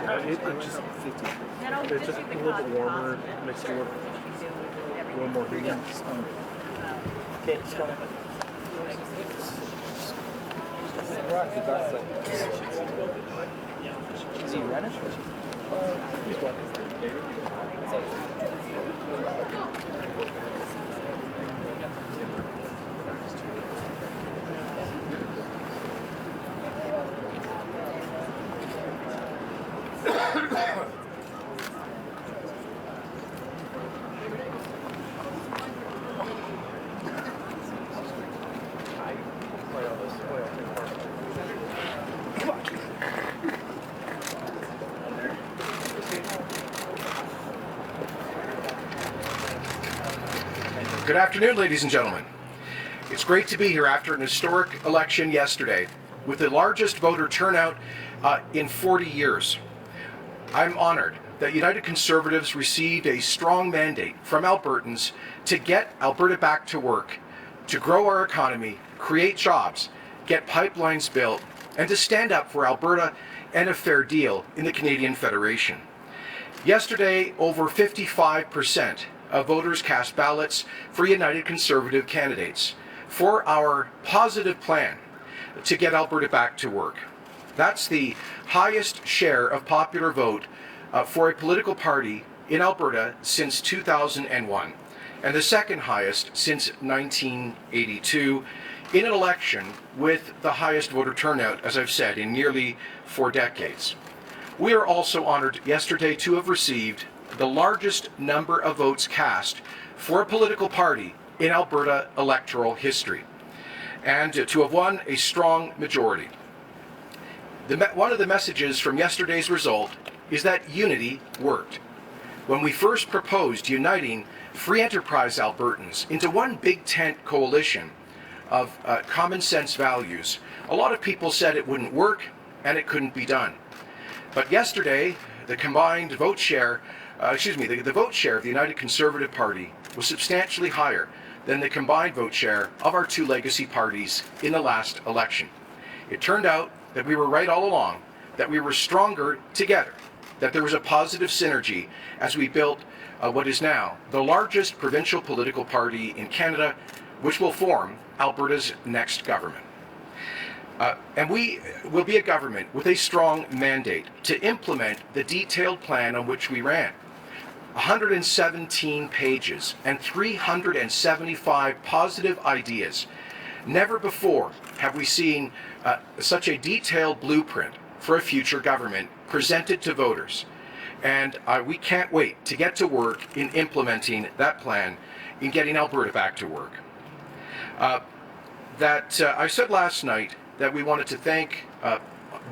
It's just 50. It's just a little bit warmer, makes it a little more vegan. Okay, let's go. Is he running? He's walking. Good afternoon, ladies and gentlemen. It's great to be here after an historic election yesterday with the largest voter turnout in 40 years. I'm honored that United Conservatives received a strong mandate from Albertans to get Alberta back to work, to grow our economy, create jobs, get pipelines built, and to stand up for Alberta and a fair deal in the Canadian Federation. Yesterday, over 55% of voters cast ballots for United Conservative candidates for our positive plan to get Alberta back to work. That's the highest share of popular vote for a political party in Alberta since 2001, and the second highest since 1982 in an election with the highest voter turnout, as I've said, in nearly 4 decades. We are also honored yesterday to have received the largest number of votes cast for a political party in Alberta electoral history, and to have won a strong majority. One of the messages from yesterday's result is that unity worked. When we first proposed uniting free enterprise Albertans into one big tent coalition of common sense values, a lot of people said it wouldn't work and it couldn't be done. But yesterday, the combined vote share the vote share of the United Conservative Party was substantially higher than the combined vote share of our two legacy parties in the last election. It turned out that we were right all along, that we were stronger together, that there was a positive synergy as we built what is now the largest provincial political party in Canada, which will form Alberta's next government. And we will be a government with a strong mandate to implement the detailed plan on which we ran. 117 pages and 375 positive ideas. Never before have we seen such a detailed blueprint for a future government presented to voters. And we can't wait to get to work in implementing that plan, in getting Alberta back to work. I said last night that we wanted to thank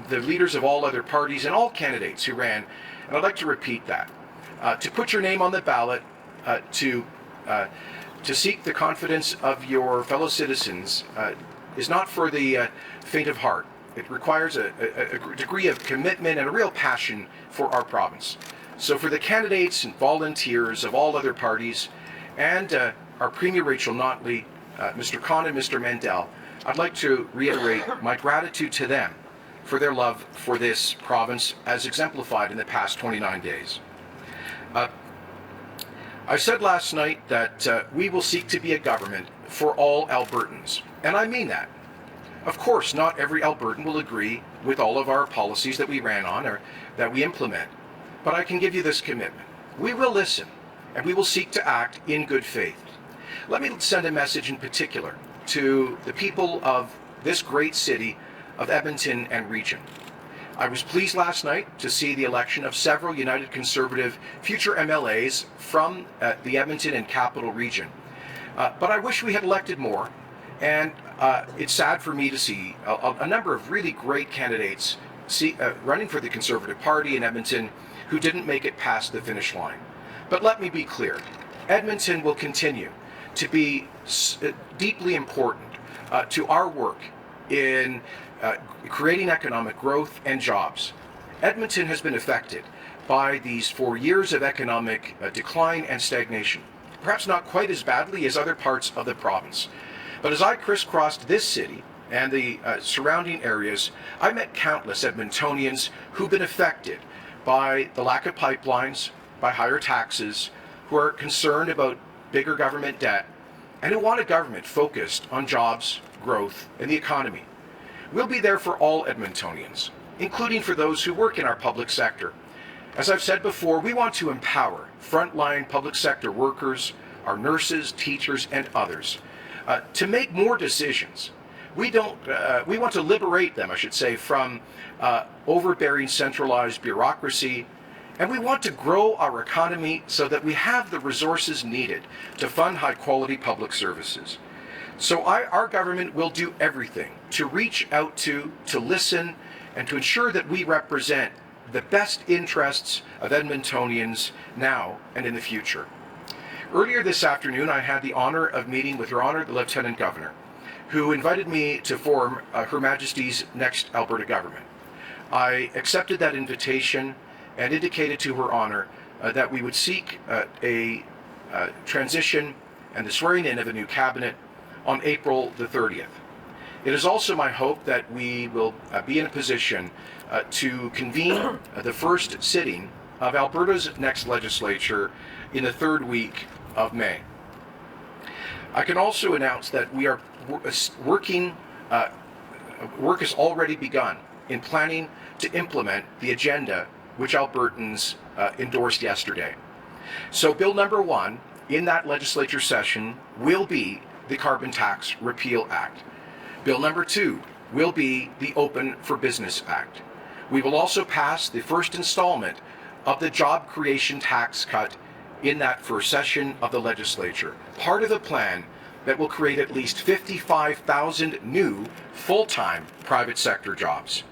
the leaders of all other parties and all candidates who ran, and I'd like to repeat that. To put your name on the ballot, to seek the confidence of your fellow citizens is not for the faint of heart. It requires a degree of commitment and a real passion for our province. So for the candidates and volunteers of all other parties, and our Premier Rachel Notley, Mr. Khan and Mr. Mandel, I'd like to reiterate my gratitude to them for their love for this province as exemplified in the past 29 days. I said last night that we will seek to be a government for all Albertans, and I mean that. Of course, not every Albertan will agree with all of our policies that we ran on or that we implement, but I can give you this commitment. We will listen, and we will seek to act in good faith. Let me send a message in particular to the people of this great city of Edmonton and region. I was pleased last night to see the election of several United Conservative future MLAs from the Edmonton and Capital region. But I wish we had elected more, and it's sad for me to see a number of really great candidates running for the Conservative Party in Edmonton who didn't make it past the finish line. But let me be clear, Edmonton will continue to be deeply important to our work in creating economic growth and jobs. Edmonton has been affected by these 4 years of economic decline and stagnation, perhaps not quite as badly as other parts of the province. But as I crisscrossed this city and the surrounding areas, I met countless Edmontonians who've been affected by the lack of pipelines, by higher taxes, who are concerned about bigger government debt, and who want a government focused on jobs, growth, and the economy. We'll be there for all Edmontonians, including for those who work in our public sector. As I've said before, we want to empower frontline public sector workers, our nurses, teachers, and others to make more decisions. We want to liberate them, I should say, from overbearing centralized bureaucracy, and we want to grow our economy so that we have the resources needed to fund high-quality public services. So our government will do everything to reach out to listen, and to ensure that we represent the best interests of Edmontonians now and in the future. Earlier this afternoon, I had the honor of meeting with Her Honor the Lieutenant Governor, who invited me to form Her Majesty's next Alberta government. I accepted that invitation and indicated to Her Honor that we would seek a transition and the swearing in of a new cabinet on April the 30th. It is also my hope that we will be in a position to convene the first sitting of Alberta's next legislature in the third week of May. I can also announce that we are work has already begun in planning to implement the agenda which Albertans endorsed yesterday. So Bill number 1 in that legislature session will be the Carbon Tax Repeal Act. Bill number 2 will be the Open for Business Act. We will also pass the first installment of the job creation tax cut in that first session of the legislature, part of a plan that will create at least 55,000 new full-time private sector jobs.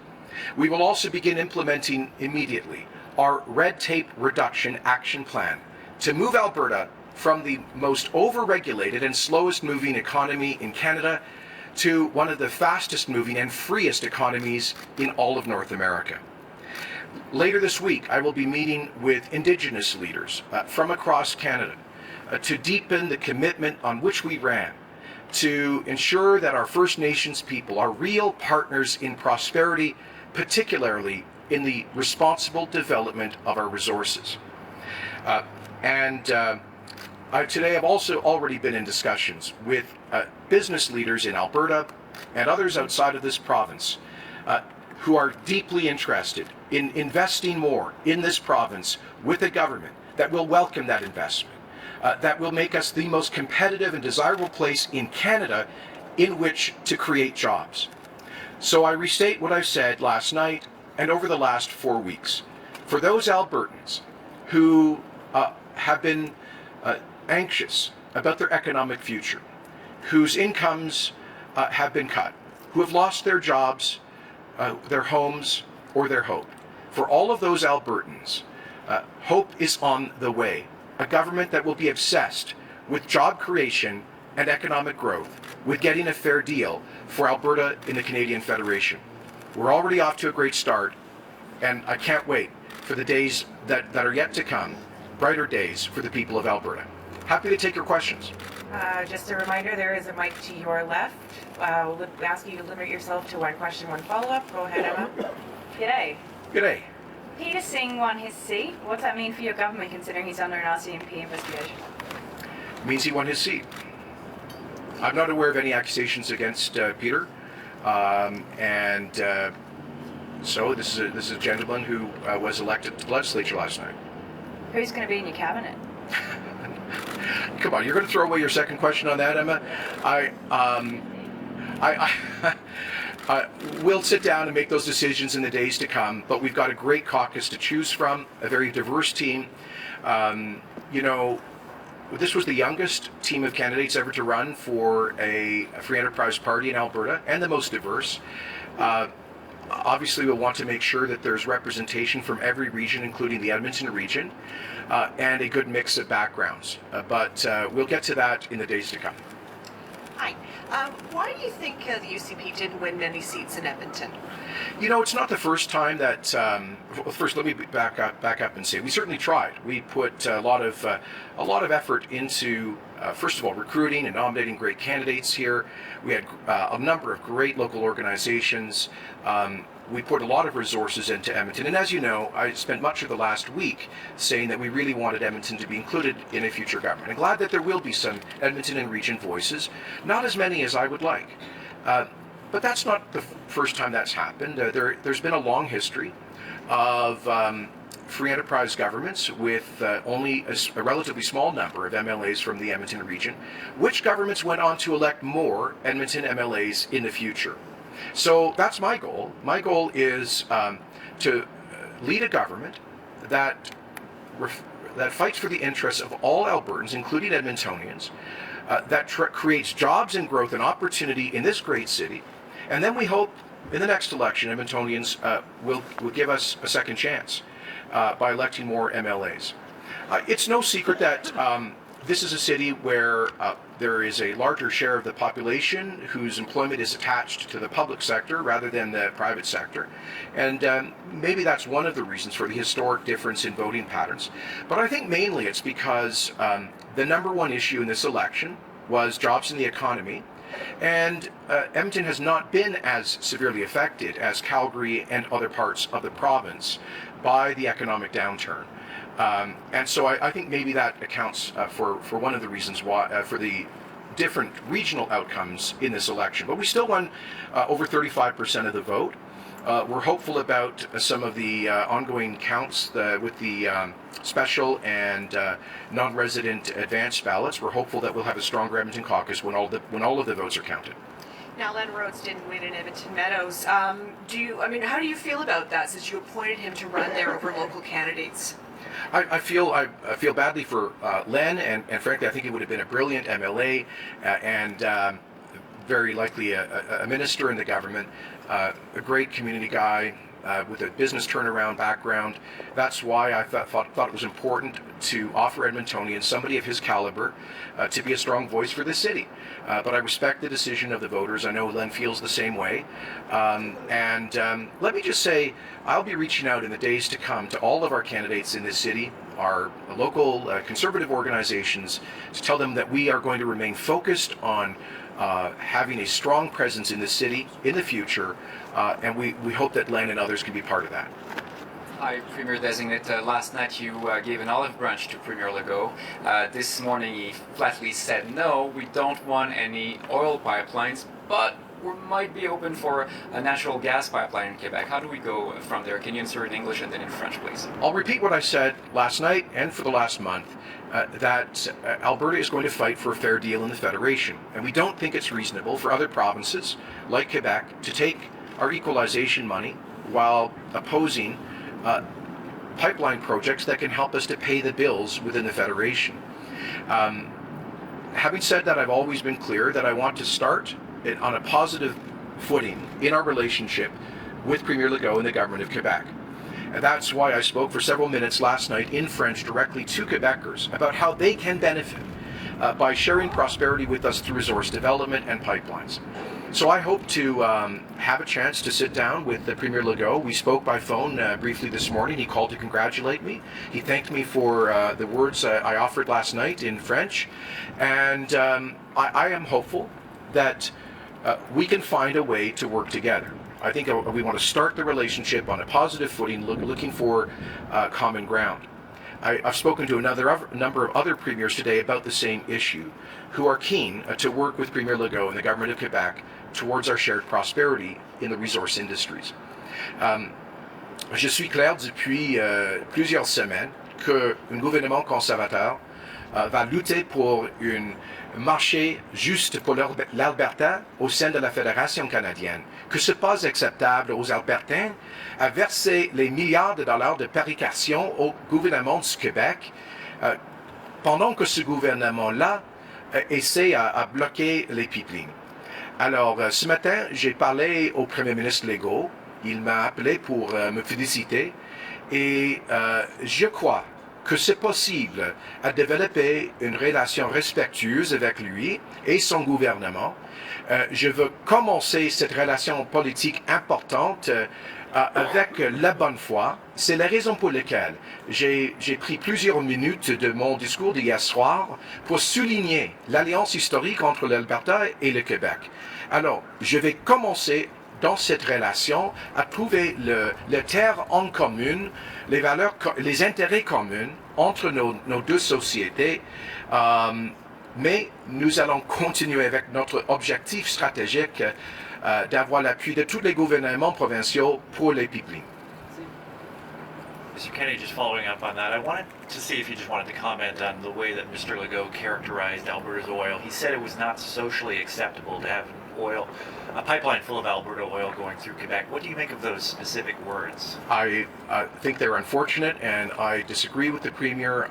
We will also begin implementing immediately our red tape reduction action plan to move Alberta from the most over-regulated and slowest moving economy in Canada to one of the fastest moving and freest economies in all of North America. Later this week, I will be meeting with Indigenous leaders from across Canada to deepen the commitment on which we ran, to ensure that our First Nations people are real partners in prosperity, particularly in the responsible development of our resources. Today I've also already been in discussions with business leaders in Alberta and others outside of this province who are deeply interested in investing more in this province with a government that will welcome that investment, that will make us the most competitive and desirable place in Canada in which to create jobs. So I restate what I said last night and over the last 4 weeks. For those Albertans who have been anxious about their economic future, whose incomes have been cut, who have lost their jobs, their homes, or their hope. For all of those Albertans, hope is on the way. A government that will be obsessed with job creation and economic growth, with getting a fair deal for Alberta in the Canadian Federation. We're already off to a great start, and I can't wait for the days that are yet to come, brighter days for the people of Alberta. Happy to take your questions. Just a reminder, there is a mic to your left. We'll ask you to limit yourself to one question, one follow-up. Go ahead, Emma. G'day. G'day. Peter Singh won his seat. What's that mean for your government, considering he's under an RCMP investigation? Means he won his seat. I'm not aware of any accusations against Peter, so this is a gentleman who was elected to the legislature last night. Who's going to be in your cabinet? Come on, you're going to throw away your second question on that, Emma? We'll sit down and make those decisions in the days to come, but we've got a great caucus to choose from, a very diverse team. This was the youngest team of candidates ever to run for a free enterprise party in Alberta, and the most diverse. Obviously, we'll want to make sure that there's representation from every region, including the Edmonton region, and a good mix of backgrounds. But we'll get to that in the days to come. Hi. Why do you think the UCP didn't win any seats in Edmonton? You know, it's not the first time that. Well, first, let me back up and say we certainly tried. We put a lot of effort into, first of all, recruiting and nominating great candidates here. We had a number of great local organizations. We put a lot of resources into Edmonton, and as you know, I spent much of the last week saying that we really wanted Edmonton to be included in a future government. I'm glad that there will be some Edmonton and region voices, not as many as I would like. But that's not the first time that's happened. There's been a long history of free enterprise governments with only a relatively small number of MLAs from the Edmonton region, which governments went on to elect more Edmonton MLAs in the future. So that's my goal. My goal is to lead a government that fights for the interests of all Albertans, including Edmontonians, that creates jobs and growth and opportunity in this great city. And then we hope in the next election, Edmontonians will give us a second chance by electing more MLAs. It's no secret that this is a city where there is a larger share of the population whose employment is attached to the public sector rather than the private sector. And maybe that's one of the reasons for the historic difference in voting patterns. But I think mainly it's because the number one issue in this election was jobs in the economy. And Edmonton has not been as severely affected as Calgary and other parts of the province by the economic downturn. And so I think maybe that accounts for one of the reasons why, for the different regional outcomes in this election. But we still won over 35% of the vote. We're hopeful about some of the ongoing counts with the special and non-resident advanced ballots. We're hopeful that we'll have a stronger Edmonton caucus when all of the votes are counted. Now, Len Rhodes didn't win in Edmonton Meadows. How do you feel about that since you appointed him to run there over local candidates? I feel badly for Len, and frankly, I think he would have been a brilliant MLA and very likely a minister in the government, a great community guy with a business turnaround background. That's why I thought it was important to offer Edmontonians somebody of his caliber to be a strong voice for the city. But I respect the decision of the voters. I know Len feels the same way. And let me just say, I'll be reaching out in the days to come to all of our candidates in this city, our local conservative organizations, to tell them that we are going to remain focused on having a strong presence in the city in the future, and we hope that Len and others can be part of that. Hi, Premier-designate. Last night you gave an olive branch to Premier Legault. This morning he flatly said, no, we don't want any oil pipelines, but we might be open for a natural gas pipeline in Quebec. How do we go from there? Can you answer in English and then in French, please? I'll repeat what I said last night and for the last month, that Alberta is going to fight for a fair deal in the Federation. And we don't think it's reasonable for other provinces, like Quebec, to take our equalization money while opposing pipeline projects that can help us to pay the bills within the Federation. Having said that, I've always been clear that I want to start on a positive footing in our relationship with Premier Legault and the government of Quebec. And that's why I spoke for several minutes last night in French directly to Quebecers about how they can benefit by sharing prosperity with us through resource development and pipelines. So I hope to have a chance to sit down with Premier Legault. We spoke by phone briefly this morning. He called to congratulate me. He thanked me for the words I offered last night in French. And I am hopeful that we can find a way to work together. I think we want to start the relationship on a positive footing, looking for common ground. I've spoken to a number of other premiers today about the same issue, who are keen to work with Premier Legault and the government of Quebec towards our shared prosperity in the resource industries. Je suis clair depuis plusieurs semaines qu'un gouvernement conservateur va lutter pour un marché juste pour l'Alberta au sein de la Fédération canadienne, que ce n'est pas acceptable aux Albertains à verser les milliards de dollars de parication au gouvernement du Québec, pendant que ce gouvernement-là essaie à bloquer les pipelines. Alors, ce matin, j'ai parlé au Premier ministre Legault. Il m'a appelé pour me féliciter et je crois que c'est possible à développer une relation respectueuse avec lui et son gouvernement. Je veux commencer cette relation politique importante avec la bonne foi. C'est la raison pour laquelle j'ai pris plusieurs minutes de mon discours d'hier soir pour souligner l'alliance historique entre l'Alberta et le Québec. Alors, je vais commencer dans cette relation à trouver le terre en commun, les valeurs, les intérêts communs entre nos deux sociétés. Mais nous allons continuer avec notre objectif stratégique d'avoir l'appui de tous les gouvernements provinciaux pour les pipelines. Mr. Kenney, just following up on that, I wanted to see if you just wanted to comment on the way that Mr. Legault characterized Alberta's oil. He said it was not socially acceptable to have a pipeline full of Alberta oil going through Quebec. What do you make of those specific words? I think they're unfortunate, and I disagree with the Premier.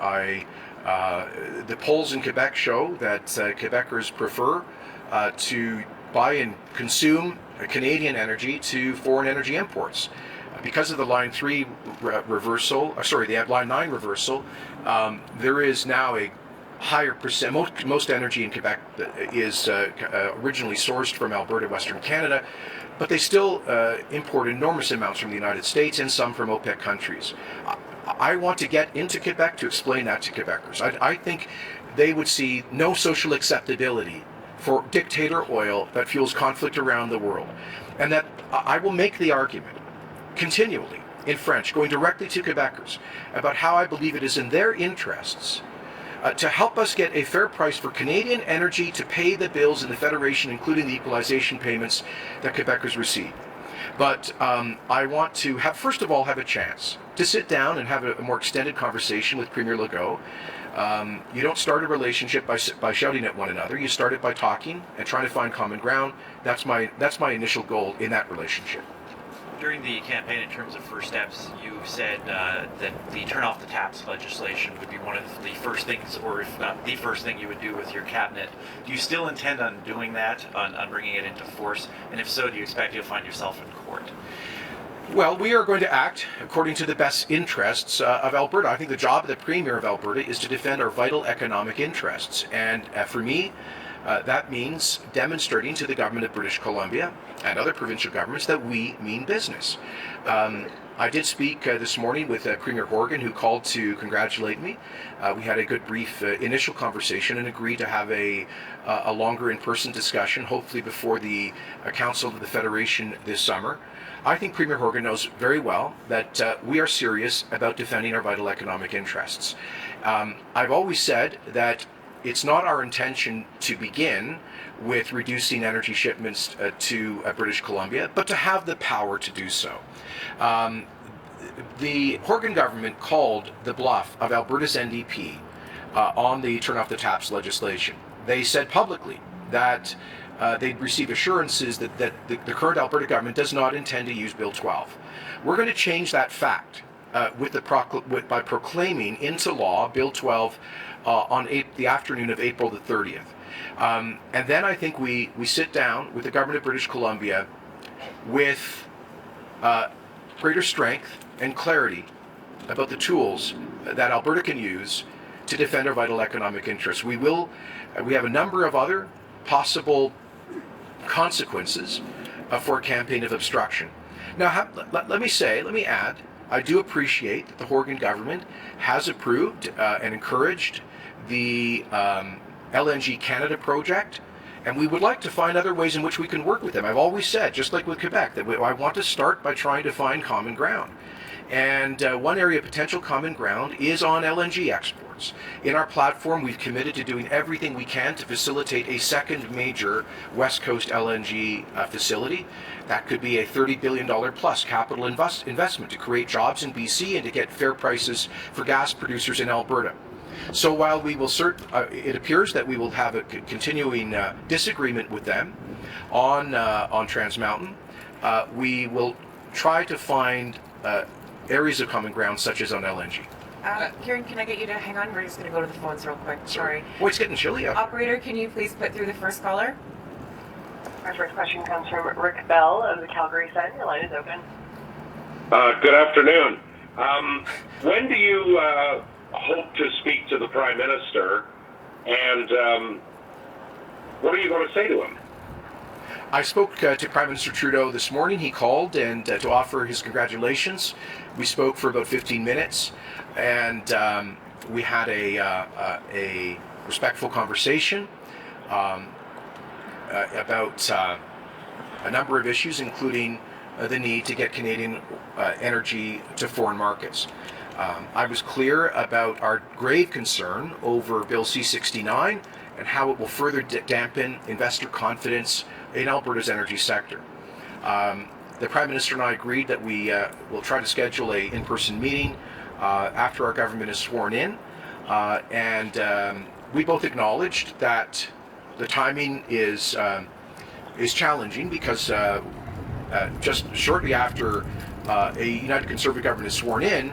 The polls in Quebec show that Quebecers prefer to buy and consume Canadian energy to foreign energy imports. Because of the Line 3 reversal, the Line 9 reversal, there is now a higher percent. Most energy in Quebec is originally sourced from Alberta, Western Canada, but they still import enormous amounts from the United States and some from OPEC countries. I want to get into Quebec to explain that to Quebecers. I think they would see no social acceptability for dictator oil that fuels conflict around the world. And that I will make the argument continually in French, going directly to Quebecers, about how I believe it is in their interests to help us get a fair price for Canadian energy to pay the bills in the Federation, including the equalization payments that Quebecers receive. But I want to have, first of all, have a chance to sit down and have a more extended conversation with Premier Legault. You don't start a relationship by shouting at one another. You start it by talking and trying to find common ground. That's my initial goal in that relationship. During the campaign, in terms of first steps, you said that the turn off the taps legislation would be one of the first things, or if not the first thing you would do with your cabinet. Do you still intend on doing that, on bringing it into force? And if so, do you expect you'll find yourself in court? Well, we are going to act according to the best interests of Alberta. I think the job of the Premier of Alberta is to defend our vital economic interests. And for me, that means demonstrating to the government of British Columbia and other provincial governments that we mean business. I did speak this morning with Premier Horgan, who called to congratulate me. We had a good brief initial conversation and agreed to have a longer in-person discussion, hopefully before the Council of the Federation this summer. I think Premier Horgan knows very well that we are serious about defending our vital economic interests. I've always said that it's not our intention to begin with reducing energy shipments to British Columbia, but to have the power to do so. The Horgan government called the bluff of Alberta's NDP on the turn off the taps legislation. They said publicly that they'd received assurances that the current Alberta government does not intend to use Bill 12. We're going to change that fact by proclaiming into law Bill 12 on the afternoon of April the 30th. And then I think we sit down with the government of British Columbia with greater strength and clarity about the tools that Alberta can use to defend our vital economic interests. We have a number of other possible consequences for a campaign of obstruction. Now, let me add, I do appreciate that the Horgan government has approved and encouraged the LNG Canada project, and we would like to find other ways in which we can work with them. I've always said, just like with Quebec, that I want to start by trying to find common ground. And one area of potential common ground is on LNG exports. In our platform, we've committed to doing everything we can to facilitate a second major West Coast LNG facility. That could be a $30 billion plus capital investment to create jobs in BC and to get fair prices for gas producers in Alberta. So while we will it appears that we will have a continuing disagreement with them on Trans Mountain, we will try to find areas of common ground, such as on LNG. Kieran, can I get you to hang on? We're just going to go to the phones real quick. Sorry. Oh, it's getting chilly out. Operator, can you please put through the first caller? Our first question comes from Rick Bell of the Calgary Sun. Your line is open. Good afternoon. When do you hope to speak to the Prime Minister, and what are you going to say to him? I spoke to Prime Minister Trudeau this morning. He called and to offer his congratulations. We spoke for about 15 minutes, and we had a respectful conversation about a number of issues, including the need to get Canadian energy to foreign markets. I was clear about our grave concern over Bill C-69 and how it will further dampen investor confidence in Alberta's energy sector. The Prime Minister and I agreed that we will try to schedule an in-person meeting after our government is sworn in, and we both acknowledged that the timing is challenging because just shortly after a United Conservative government is sworn in,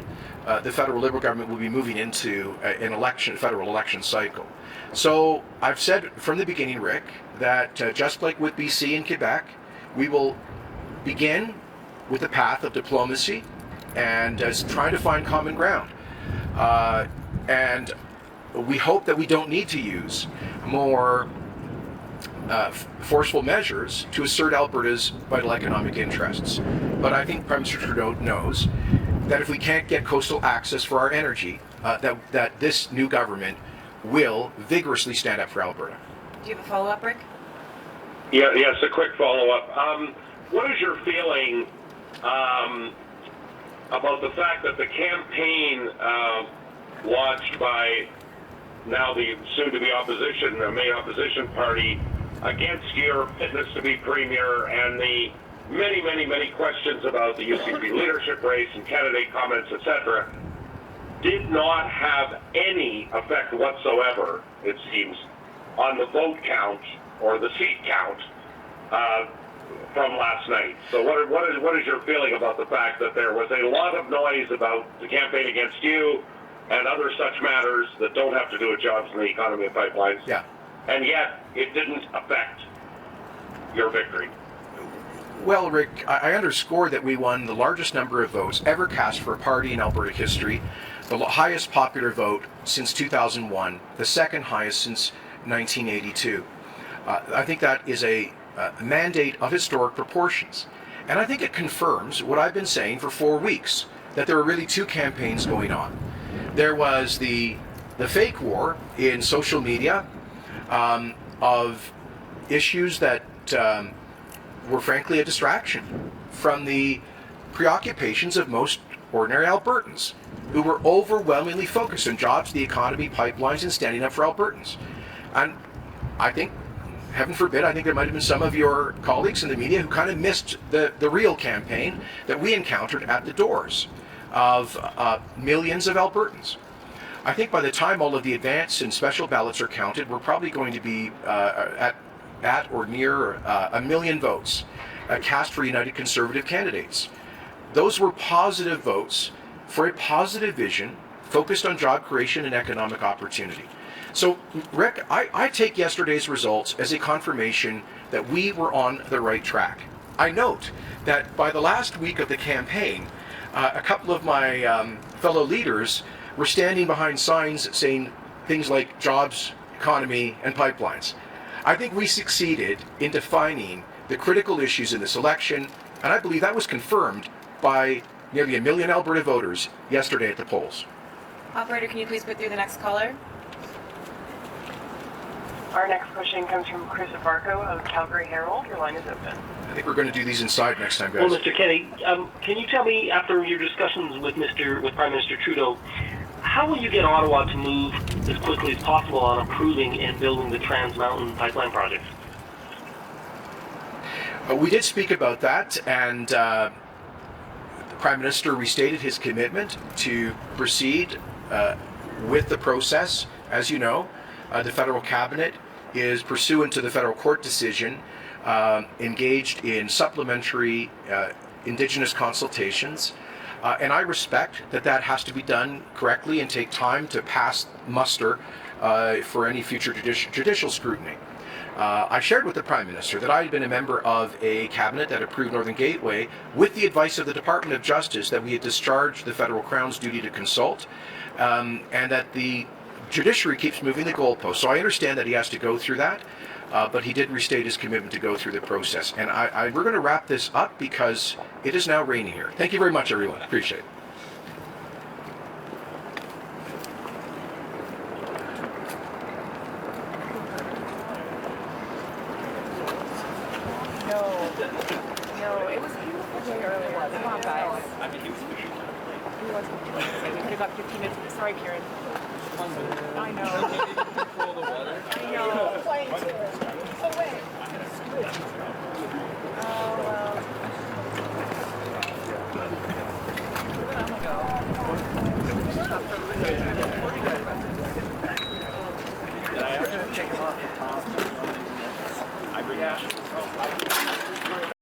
the federal Liberal government will be moving into an federal election cycle. So I've said from the beginning, Rick, that just like with BC and Quebec, we will begin with the path of diplomacy and trying to find common ground. And we hope that we don't need to use more forceful measures to assert Alberta's vital economic interests. But I think Prime Minister Trudeau knows that if we can't get coastal access for our energy, that this new government will vigorously stand up for Alberta. Do you have a follow-up, Rick? Yeah, yes, a quick follow-up. What is your feeling about the fact that the campaign launched by now the soon-to-be main opposition party against your fitness to be premier, and the many questions about the UCP leadership race and candidate comments, etc., did not have any effect whatsoever, it seems, on the vote count or the seat count from last night. So what is your feeling about the fact that there was a lot of noise about the campaign against you and other such matters that don't have to do with jobs and the economy and pipelines, Yeah. and yet it didn't affect your victory? Well, Rick, I underscore that we won the largest number of votes ever cast for a party in Alberta history, the highest popular vote since 2001, the second highest since 1982. I think that is a mandate of historic proportions. And I think it confirms what I've been saying for 4 weeks, that there were really two campaigns going on. There was the fake war in social media of issues that were frankly a distraction from the preoccupations of most ordinary Albertans, who were overwhelmingly focused on jobs, the economy, pipelines, and standing up for Albertans. And I think, heaven forbid, I think there might have been some of your colleagues in the media who kind of missed the real campaign that we encountered at the doors of millions of Albertans. I think by the time all of the advance and special ballots are counted, we're probably going to be at or near 1 million votes cast for United Conservative candidates. Those were positive votes for a positive vision focused on job creation and economic opportunity. So, Rick, I take yesterday's results as a confirmation that we were on the right track. I note that by the last week of the campaign, a couple of my fellow leaders were standing behind signs saying things like jobs, economy, and pipelines. I think we succeeded in defining the critical issues in this election, and I believe that was confirmed by nearly 1 million Alberta voters yesterday at the polls. Operator, can you please put through the next caller? Our next question comes from Chris Varco of Calgary Herald. Your line is open. I think we're going to do these inside next time, guys. Well, Mr. Kenney, can you tell me, after your discussions with Prime Minister Trudeau, how will you get Ottawa to move as quickly as possible on approving and building the Trans Mountain pipeline project? We did speak about that, and the Prime Minister restated his commitment to proceed with the process. As you know, the federal cabinet is, pursuant to the federal court decision, engaged in supplementary Indigenous consultations. And I respect that that has to be done correctly and take time to pass muster for any future judicial scrutiny. I shared with the Prime Minister that I had been a member of a cabinet that approved Northern Gateway with the advice of the Department of Justice, that we had discharged the federal Crown's duty to consult. and that the judiciary keeps moving the goalposts. So I understand that he has to go through that, but he did restate his commitment to go through the process. And we're going to wrap this up because it is now raining here. Thank you very much, everyone. Appreciate it. No, it was a beautiful day earlier. Come on, guys. I mean, he was pushing that. We could have got 15 minutes. Sorry, Kieran. I know.